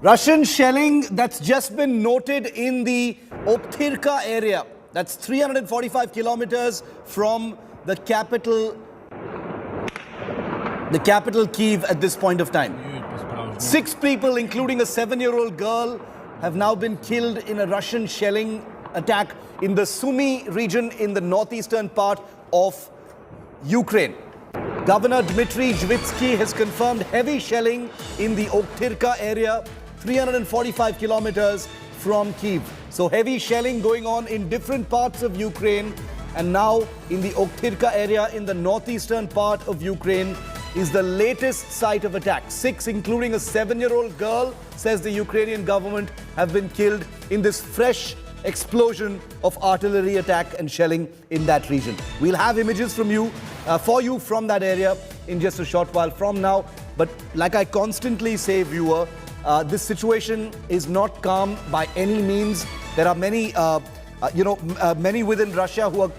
Russian shelling that's just been noted in the Okhtyrka area. That's 345 kilometers from the capital Kyiv at this point of time. 6 people, including a 7-year-old girl, have now been killed in a Russian shelling attack in the Sumy region in the northeastern part of Ukraine. Governor Dmitry Zvitsky has confirmed heavy shelling in the Okhtyrka area, 345 kilometers from Kyiv. So heavy shelling going on in different parts of Ukraine, and now in the Okhtyrka area in the northeastern part of Ukraine is the latest site of attack. 6, including a 7-year-old girl, says the Ukrainian government, have been killed in this fresh explosion of artillery attack and shelling in that region. We'll have images from for you from that area in just a short while from now. But like I constantly say, viewer, this situation is not calm by any means. There are many, many within Russia who are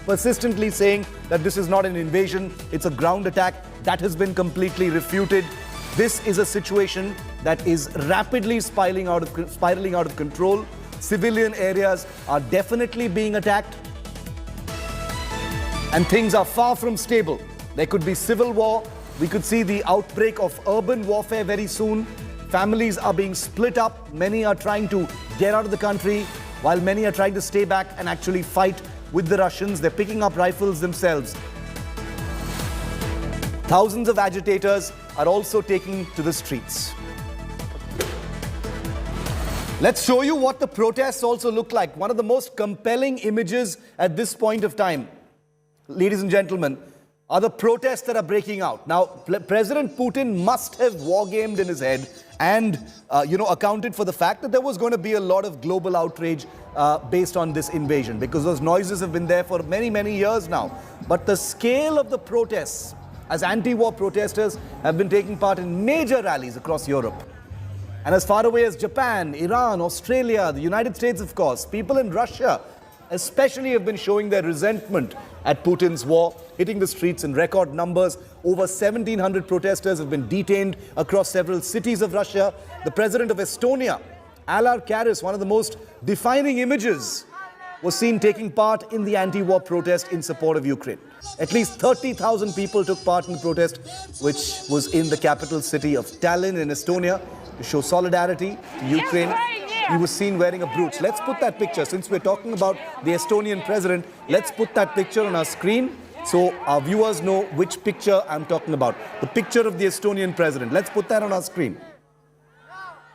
persistently saying that this is not an invasion, it's a ground attack. That has been completely refuted. This is a situation that is rapidly spiraling out of control. Civilian areas are definitely being attacked, and things are far from stable. There could be civil war. We could see the outbreak of urban warfare very soon. Families are being split up. Many are trying to get out of the country, while many are trying to stay back and actually fight with the Russians. They're picking up rifles themselves. Thousands of agitators are also taking to the streets. Let's show you what the protests also look like. One of the most compelling images at this point of time, ladies and gentlemen, are the protests that are breaking out. Now, President Putin must have war-gamed in his head and, accounted for the fact that there was going to be a lot of global outrage based on this invasion, because those noises have been there for many, many years now. But the scale of the protests, as anti-war protesters have been taking part in major rallies across Europe, and as far away as Japan, Iran, Australia, the United States, of course, people in Russia especially have been showing their resentment at Putin's war, hitting the streets in record numbers. Over 1,700 protesters have been detained across several cities of Russia. The president of Estonia, Alar Karis, one of the most defining images, was seen taking part in the anti-war protest in support of Ukraine. At least 30,000 people took part in the protest, which was in the capital city of Tallinn in Estonia, to show solidarity to Ukraine. He was seen wearing a brooch. Let's put that picture, since we're talking about the Estonian president, let's put that picture on our screen so our viewers know which picture I'm talking about. The picture of the Estonian president. Let's put that on our screen.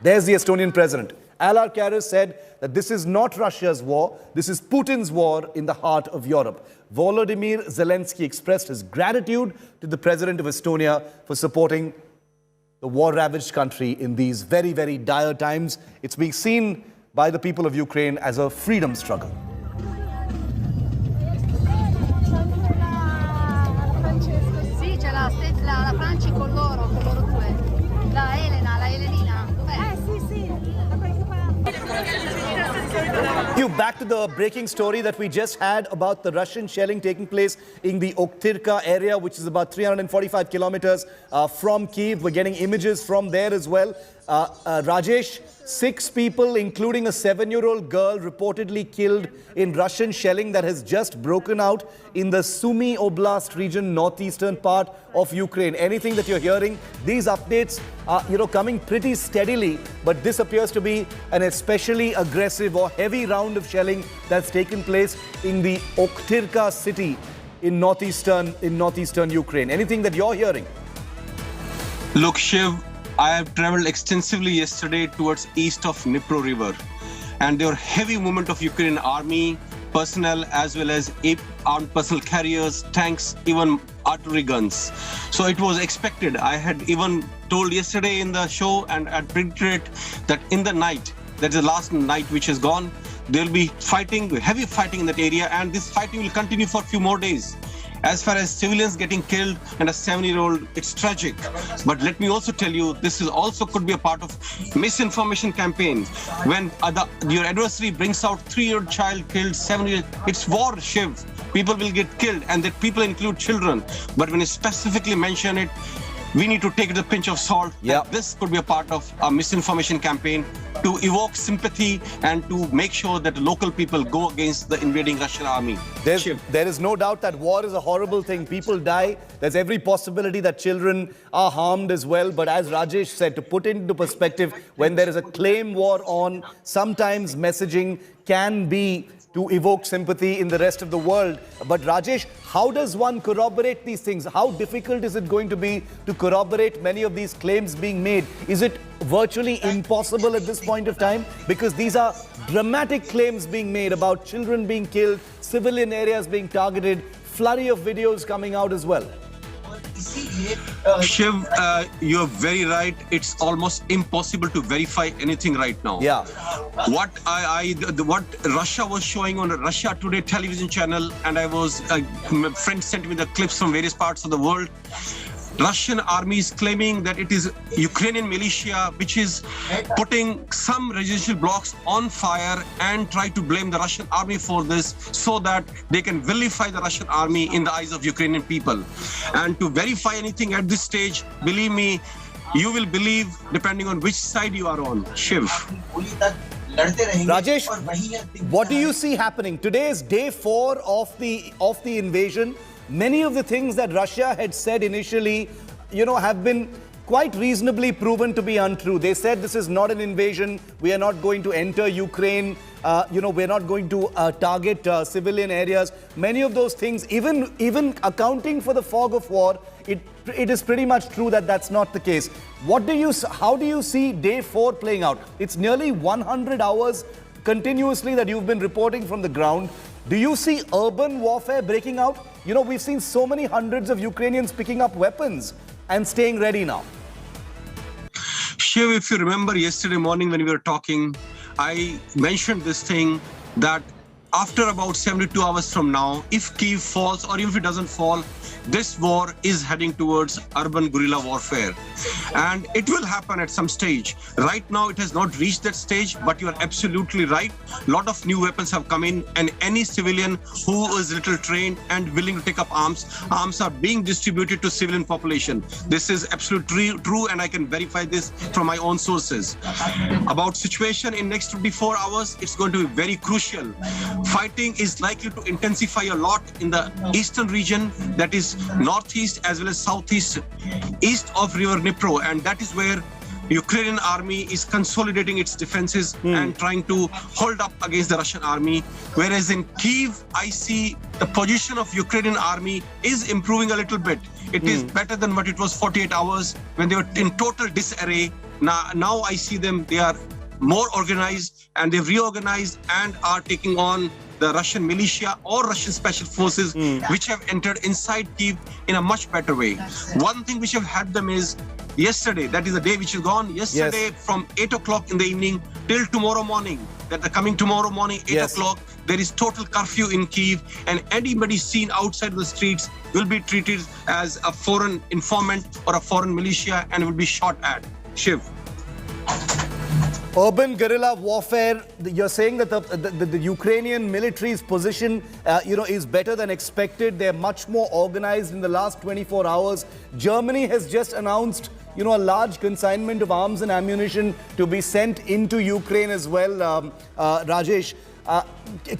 There's the Estonian president. Alar Karis said that this is not Russia's war, this is Putin's war in the heart of Europe. Volodymyr Zelenskyy expressed his gratitude to the president of Estonia for supporting the war-ravaged country in these very, very dire times. It's being seen by the people of Ukraine as a freedom struggle. You back to the breaking story that we just had about the Russian shelling taking place in the Okhtyrka area, which is about 345 kilometers from Kyiv. We're getting images from there as well. Rajesh, 6 people, including a 7-year-old girl, reportedly killed in Russian shelling that has just broken out in the Sumy Oblast region, northeastern part of Ukraine. Anything that you're hearing, these updates are, coming pretty steadily, but this appears to be an especially aggressive or heavy round of shelling that's taken place in the Okhtyrka city in northeastern Ukraine. Anything that you're hearing? Look, Shiv, I have traveled extensively yesterday towards east of Dnipro River, and there were heavy movement of Ukrainian army personnel as well as armed personnel carriers, tanks, even artillery guns. So it was expected. I had even told yesterday in the show and I predicted that in the night, that is the last night which is gone, there will be fighting, heavy fighting in that area, and this fighting will continue for a few more days. As far as civilians getting killed and a 7-year-old, it's tragic. But let me also tell you, this is also could be a part of misinformation campaign. When your adversary brings out 3-year-old child killed, 7-year, it's war, Shiv. People will get killed, and that people include children. But when you specifically mention it, we need to take it with a pinch of salt. Yeah. This could be a part of a misinformation campaign to evoke sympathy and to make sure that local people go against the invading Russian army. There is no doubt that war is a horrible thing. People die. There's every possibility that children are harmed as well. But as Rajesh said, to put into perspective, when there is a claim war on, sometimes messaging can be to evoke sympathy in the rest of the world. But Rajesh, how does one corroborate these things? How difficult is it going to be to corroborate many of these claims being made? Is it virtually impossible at this point of time? Because these are dramatic claims being made about children being killed, civilian areas being targeted, flurry of videos coming out as well. Shiv, you're very right. It's almost impossible to verify anything right now. Yeah. What what Russia was showing on a Russia Today television channel, and my friend sent me the clips from various parts of the world. Russian army is claiming that it is Ukrainian militia which is putting some residential blocks on fire and try to blame the Russian army for this so that they can vilify the Russian army in the eyes of Ukrainian people. And to verify anything at this stage, believe me, you will believe depending on which side you are on. Shiv. Rajesh, what do you see happening? Today is day 4 of the invasion. Many of the things that Russia had said initially, have been quite reasonably proven to be untrue. They said this is not an invasion. We are not going to enter Ukraine. We're not going to target civilian areas. Many of those things, even accounting for the fog of war, it is pretty much true that that's not the case. How do you see day 4 playing out? It's nearly 100 hours continuously that you've been reporting from the ground. Do you see urban warfare breaking out? We've seen so many hundreds of Ukrainians picking up weapons and staying ready now. Shiv, if you remember yesterday morning when we were talking, I mentioned this thing that after about 72 hours from now, if Kyiv falls or even if it doesn't fall, this war is heading towards urban guerrilla warfare. And it will happen at some stage. Right now, it has not reached that stage, but you are absolutely right. A lot of new weapons have come in, and any civilian who is little trained and willing to take up arms are being distributed to civilian population. This is absolutely true, and I can verify this from my own sources. About situation in next 24 hours, it's going to be very crucial. Fighting is likely to intensify a lot in the eastern region, that is northeast as well as southeast, east of River Dnipro, and that is where Ukrainian army is consolidating its defenses and trying to hold up against the Russian army. Whereas in Kyiv, I see the position of Ukrainian army is improving a little bit. It is better than what it was 48 hours when they were in total disarray. Now I see them, they are more organized and they've reorganized and are taking on the Russian militia or Russian special forces which have entered inside Kyiv in a much better way. One thing which have had them is yesterday, that is the day which is gone, yesterday from 8 o'clock in the evening till tomorrow morning, that the coming tomorrow morning, 8 o'clock, there is total curfew in Kyiv, and anybody seen outside the streets will be treated as a foreign informant or a foreign militia and will be shot at. Shiv. Urban guerrilla warfare, you're saying that the Ukrainian military's position, is better than expected. They're much more organized in the last 24 hours. Germany has just announced, a large consignment of arms and ammunition to be sent into Ukraine as well, Rajesh.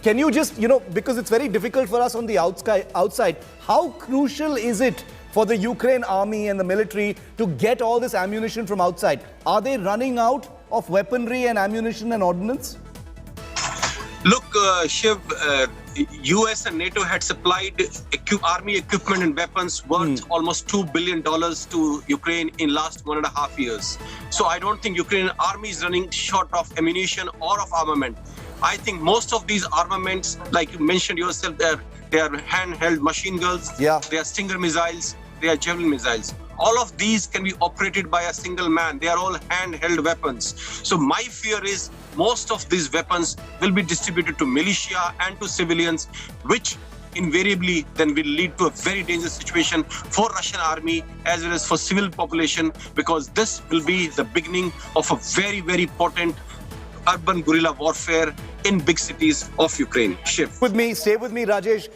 Can you just, because it's very difficult for us on the outside, how crucial is it for the Ukraine army and the military to get all this ammunition from outside? Are they running out of weaponry and ammunition and ordnance? Look, Shiv, US and NATO had supplied army equipment and weapons worth almost $2 billion to Ukraine in last 1.5 years. So I don't think Ukrainian army is running short of ammunition or of armament. I think most of these armaments, like you mentioned yourself, they are handheld machine guns, they are Stinger missiles, they are Javelin missiles. All of these can be operated by a single man. They are all handheld weapons. So my fear is most of these weapons will be distributed to militia and to civilians, which invariably then will lead to a very dangerous situation for Russian army as well as for civil population, because this will be the beginning of a very, very potent urban guerrilla warfare in big cities of Ukraine. Shiv. Stay with me, Rajesh.